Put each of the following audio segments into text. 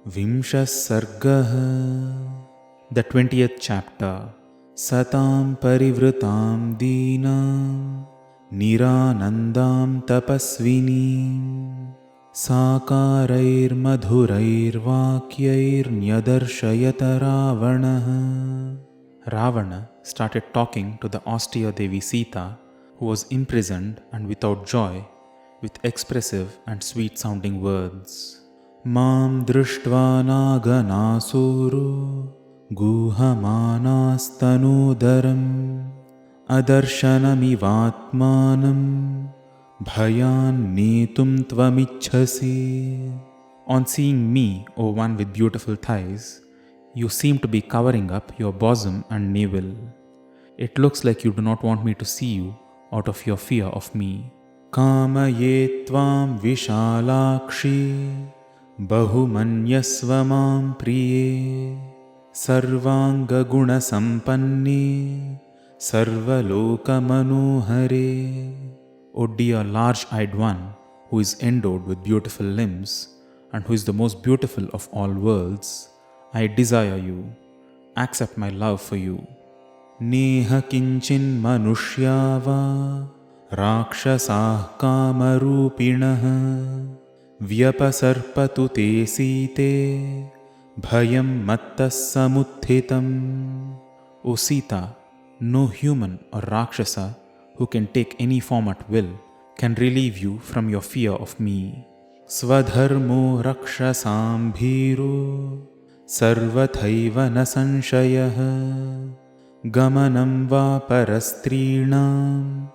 Vimshah Sargah. The 20th chapter. Satam parivrutam deenam niranandam tapasvinim sakarair madhurair vakyair nyadarshayata Ravana. Ravana started talking to the austere Devi Sita, who was imprisoned and without joy, with expressive and sweet sounding words. Mam drishtva naganasuru guhamanastanudaram adarshanamivatmanam bhayan netum tvamichhasi. On seeing me, O one with beautiful thighs, you seem to be covering up your bosom and navel. It looks like you do not want me to see you out of your fear of me. Kamaye tvam vishalakshi bahumanyasva mam priye sarvanga guna sampanne sarvaloka manohare. O dear large-eyed one, who is endowed with beautiful limbs and who is the most beautiful of all worlds, I desire you. Accept my love for you. Neha kinchin manushyava rakshasah kamarupinah vyapasarpatu te site bhayam mattas samuthitam. O Sita, no human or Rakshasa who can take any form at will can relieve you from your fear of me. Swadharmo rakshasam bhiro sarvathaiva na sanshayah gamanam va parastrinam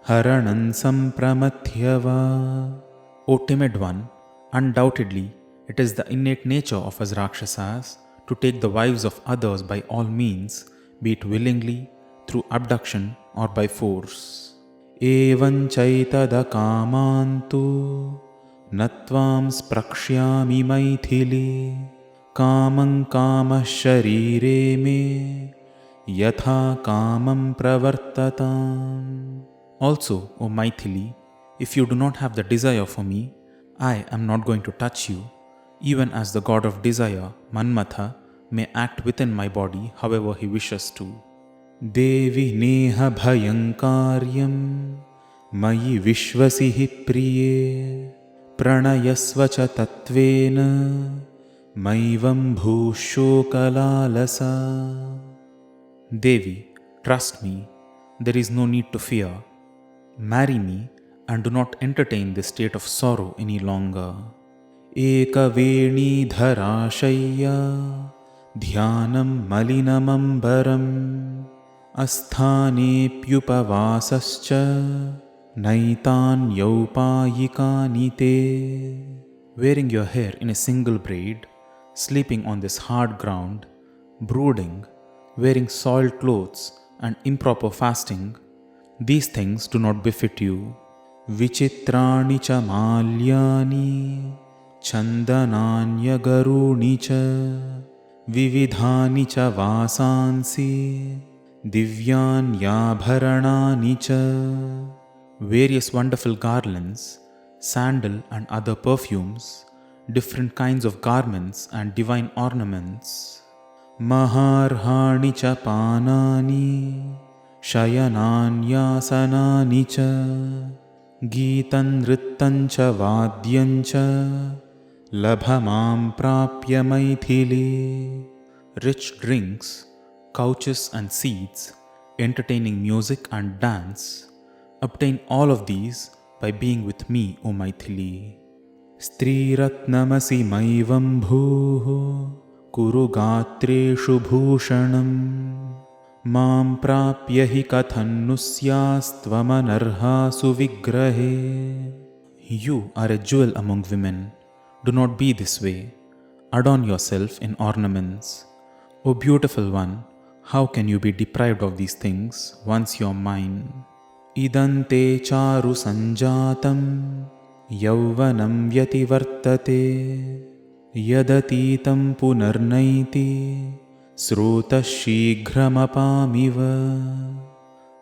haranam sampramathyava. O timid one, undoubtedly it is the innate nature of us Rakshasas to take the wives of others by all means, be it willingly, through abduction or by force. Evan chaitada kamantu natvam sprakshyami maithili kamam kama sharire me yatha kamam pravartatam. Also, O Maithili, if you do not have the desire for me, I am not going to touch you, even as the god of desire, Manmatha, may act within my body however he wishes to. Devi neha bhayankaryam mayi vishvasihi priye pranayasva cha tatvena maivam bhushokalalasa. Devi, trust me, there is no need to fear. Marry me and do not entertain this state of sorrow any longer. Eka veni dharashaya dhyanam malinamambaram asthane pyupavasascha naitan yaupayikani te. Wearing your hair in a single braid, sleeping on this hard ground, brooding, wearing soiled clothes and improper fasting, these things do not befit you. Vichitrani cha malyani chandananya garuni cha vividhani cha vasansi divyanyabharanani cha. Various wonderful garlands, sandal and other perfumes, different kinds of garments and divine ornaments. Maharhani cha panani shayananyasanani cha Geetan nrittan cha vadyam cha labhamam prapya maithili. Rich drinks, couches and seats, entertaining music and dance, obtain all of these by being with me, O Maithili. Striratnamasi maivam bhuho kuru gatreshu bhushanam Mam prapya hi kathannusyastvamanarhasu vigrahe. You are a jewel among women. Do not be this way. Adorn yourself in ornaments. O beautiful one, how can you be deprived of these things once you are mine? Idante charu sanjatam yauvanam vyativartate yadatitam punarnaiti Srota Shigramapamiva.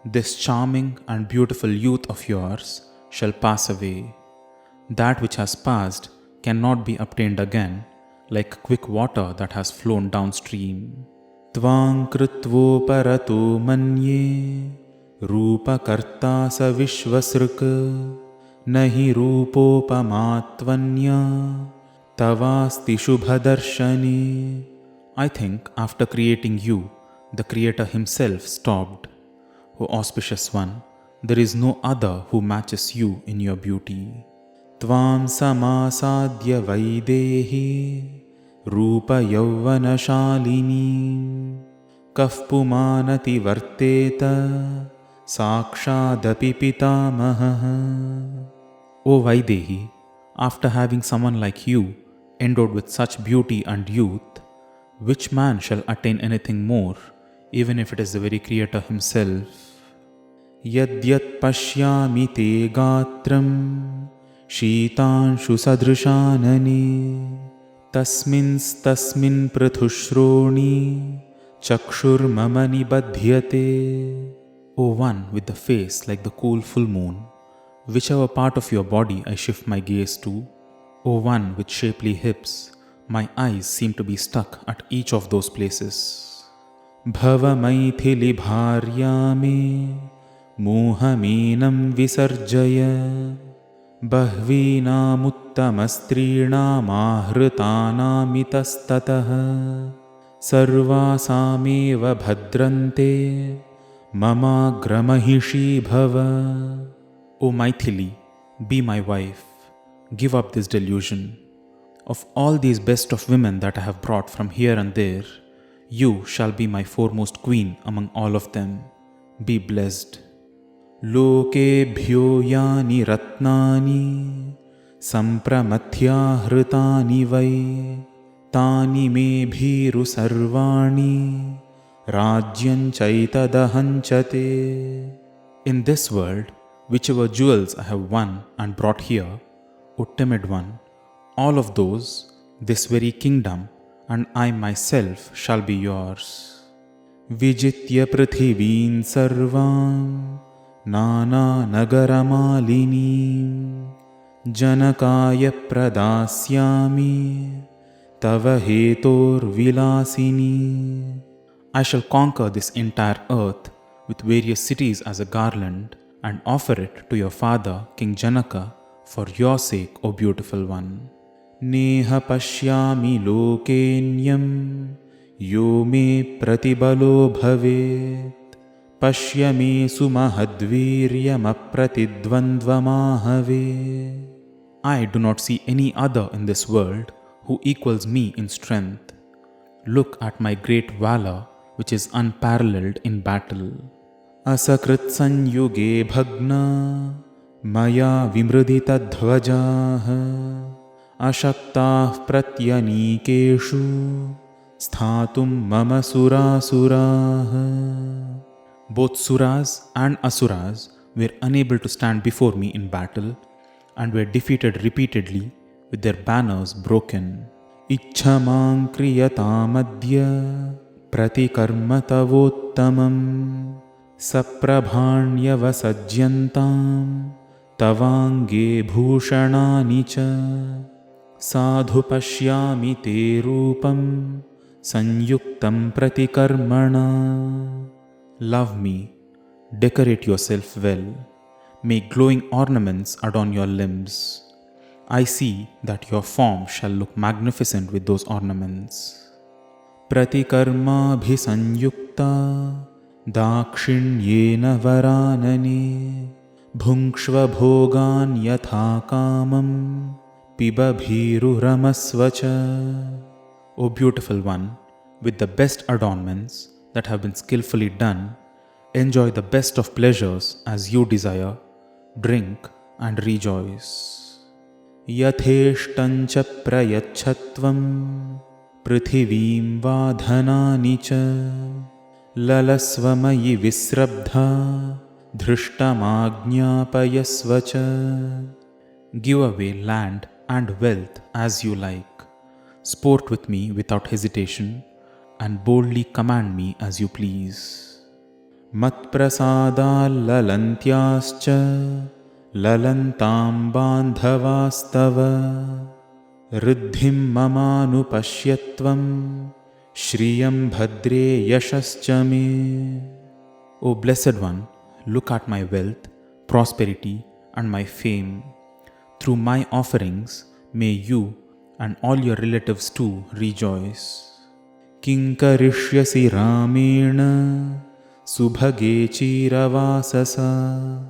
This charming and beautiful youth of yours shall pass away. That which has passed cannot be obtained again, like quick water that has flown downstream. Tvang krutvoparatu manye रूपकर्ता स विश्वसृक् नहि रूपोपमात्वन्या तवास्ति शुभदर्शने. I think after creating you, the Creator himself stopped. O auspicious one, there is no other who matches you in your beauty. Tvam samasadya vaidehi रूpa yauvanashalini kaf pumanati varteta sakshadapi pitamaha. O Vaidehi, after having someone like you endowed with such beauty and youth, which man shall attain anything more, even if it is the very Creator himself? Yadyat pashyami te gatram shitanshu sadrishanani tasmin prathushhroni chakshur mama nibadhyate. O one with the face like the cool full moon, whichever part of your body I shift my gaze to, O one with shapely hips, my eyes seem to be stuck at each of those places. Bhava maithili bharyame mohameenam visarjaya bahvinamuttamastreenamahritanamitastatah sarvasameva bhadrante mamagramahishi bhava. O Maithili, be my wife. Give up this delusion. Of all these best of women that I have brought from here and there, you shall be my foremost queen among all of them. Be blessed. Lokebhyo yani ratnani sampramathya hritani vai tani me bhiru sarvani rajyan chaitadahanchate. In this world, whichever jewels I have won and brought here, O timid one, all of those, this very kingdom, and I myself shall be yours. Vijitya prithivin sarvam nana nagaramalini janakaya pradasyami tava hetor vilasini. I shall conquer this entire earth with various cities as a garland and offer it to your father, King Janaka, for your sake, O beautiful one. Neha pashyami lokenyam yo me pratibalo bhavet pashyame sumahadviryam apratidvandvamahave. I do not see any other in this world who equals me in strength. Look at my great valor, which is unparalleled in battle. Asakrit sanyuge bhagna maya vimridita dhvajah ashaktah pratyanikeshu sthatum mama surasuraah. Both suras and asuras were unable to stand before me in battle and were defeated repeatedly with their banners broken. Ichhamang kriyatamadya pratikarma tavottamam saprabhanyavasajyantam tavange bhushanani cha sadhu pashyami te rupam sanyuktam pratikarmana. Love me, decorate yourself well, make glowing ornaments adorn your limbs. I see that your form shall look magnificent with those ornaments. Pratikarma bhisanyukta dakshinyena varanane bhunkshva bhogan yatha kamam piba bhiru ramasvacha. O beautiful one, with the best adornments that have been skillfully done, enjoy the best of pleasures as you desire, drink and rejoice. Yatheshtancha prayachatvam prithivim vadhanani cha lalasvamayi visrabdha dhrishtamajñapayasvacha. Give away land and wealth as you like. Sport with me without hesitation and boldly command me as you please. Matprasadal lalantyascha lalantam bandhavastava riddhim mamanupashyatvam shriyam bhadre yashascha me. O Blessed One, look at my wealth, prosperity and my fame. Through my offerings, may you and all your relatives too rejoice. Kinkarishyasi Ramena Subhage Chiravasasa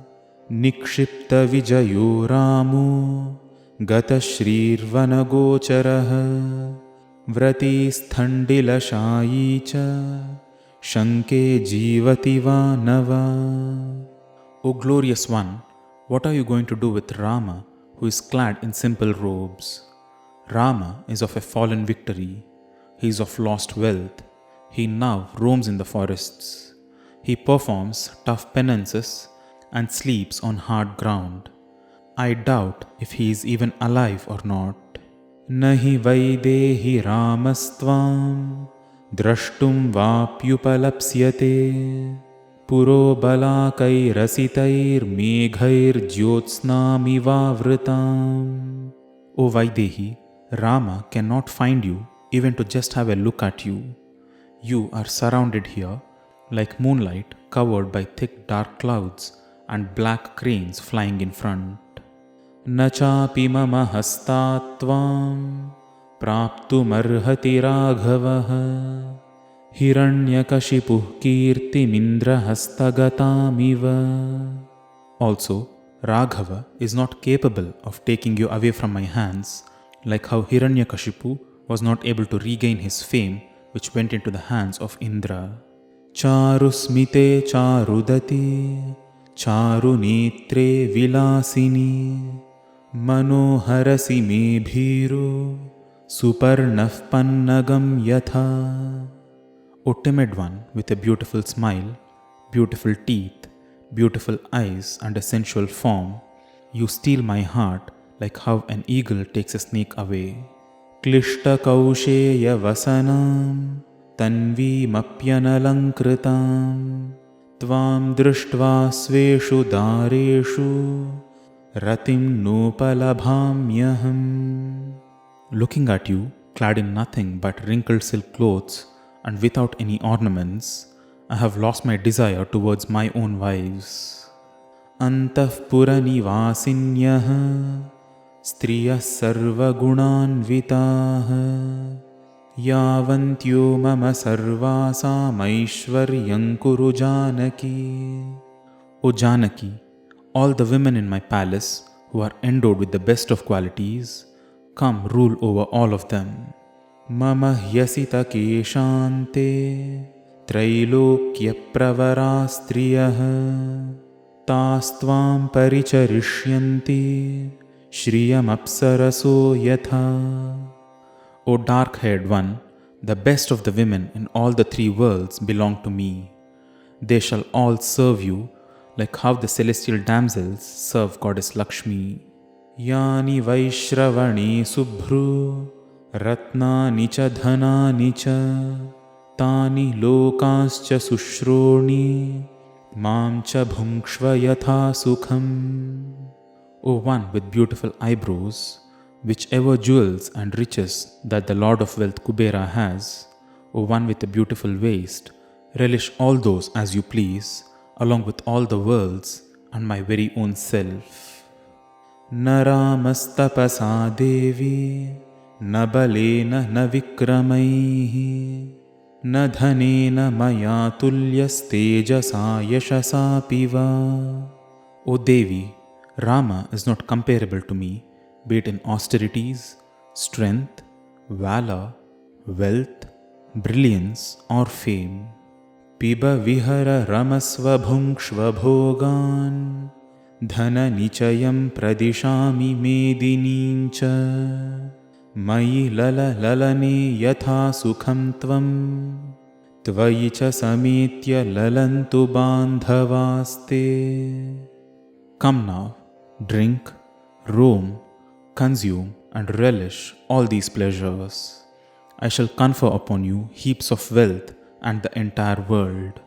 Nikshipta Vijayo Ramo Gata Shrirvanagocharaha Vratishthandila Cha Shanke Jivati Vanava. O glorious one, what are you going to do with Rama, who is clad in simple robes? Rama is of a fallen victory. He is of lost wealth. He now roams in the forests. He performs tough penances and sleeps on hard ground. I doubt if he is even alive or not. Nahi vaidehi ramastvam drashtum vapyupalapsyate puro balakair rasitair meghair jyotsnamivavritam. O Vaidehi, Rama cannot find you even to just have a look at you. You are surrounded here like moonlight covered by thick dark clouds and black cranes flying in front. Nachapi mama hastatvam praptumarhati raghavaha hiranyakashipuh kirtimindra hastagatamiva. Also, Raghava is not capable of taking you away from my hands, like how Hiranyakashipu was not able to regain his fame which went into the hands of Indra. Charusmite charudati charunetre vilasini manoharasi me bhiru suparnaf pannagam yatha. O timid one with a beautiful smile, beautiful teeth, beautiful eyes and a sensual form, you steal my heart like how an eagle takes a snake away. Klishta kausheya vasanam tanvimapyanalankritam tvam drishtva sveshu dareshu ratim nopalabhamyaham. Looking at you, clad in nothing but wrinkled silk clothes and without any ornaments, I have lost my desire towards my own wives. Antahpura nivasinyah striyah sarva gunanvitaah yavantyo mama sarvasam aishwaryam kuru Janaki. O Janaki, all the women in my palace who are endowed with the best of qualities, come rule over all of them. Mama hyasita keshante Trailokya pravara striyah tastvam paricharisyanti shriyam apsaraso yatha. O dark-haired one, the best of the women in all the three worlds belong to me. They shall all serve you like how the celestial damsels serve goddess Lakshmi. Yani vaishravani subhru ratnani cha dhanani cha Tani lokanscha sushroni mam cha bhungshva yatha sukham. O one with beautiful eyebrows, whichever jewels and riches that the Lord of Wealth Kubera has, O one with a beautiful waist, relish all those as you please, along with all the worlds and my very own self. Naramastapasa devi nabalena navikramaihi na dhanena maya tulyastejasa yashasa piva. O Devi, Rama is not comparable to me, be it in austerities, strength, valor, wealth, brilliance or fame. Piba vihara ramasva bhungshva bhogan dhana nichayam pradishami medinincha Mayi lala lalane yatha sukham tvam tvayi cha sametya lalantu bandhavaste. Come now, drink, roam, consume and relish all these pleasures. I shall confer upon you heaps of wealth and the entire world.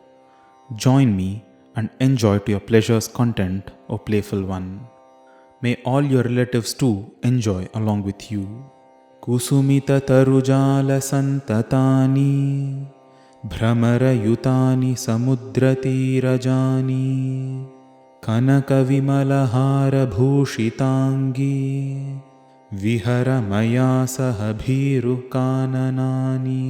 Join me and enjoy to your pleasure's content, O playful one. May all your relatives too enjoy along with you. कुसुमिततरुजालसन्ततानि भ्रमरयुतानि समुद्रतीरजानि कनकविमलहारभूषिताङ्गी विहर मया सह भीरुकाननानि.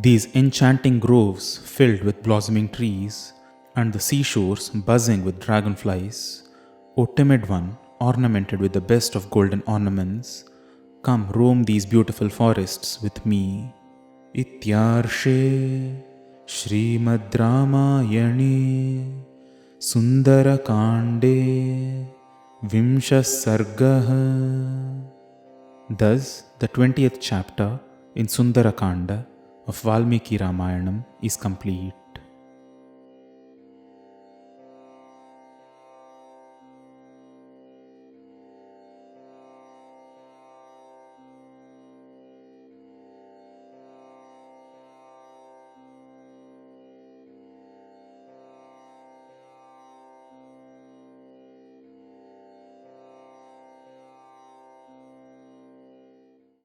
These enchanting groves filled with blossoming trees and the seashores buzzing with dragonflies, O timid one, ornamented with the best of golden ornaments, come roam these beautiful forests with me. Ityarshe Srimad Ramayane Sundarakande Vimsha Sargah. Thus, the 20th chapter in Sundarakanda of Valmiki Ramayanam is complete.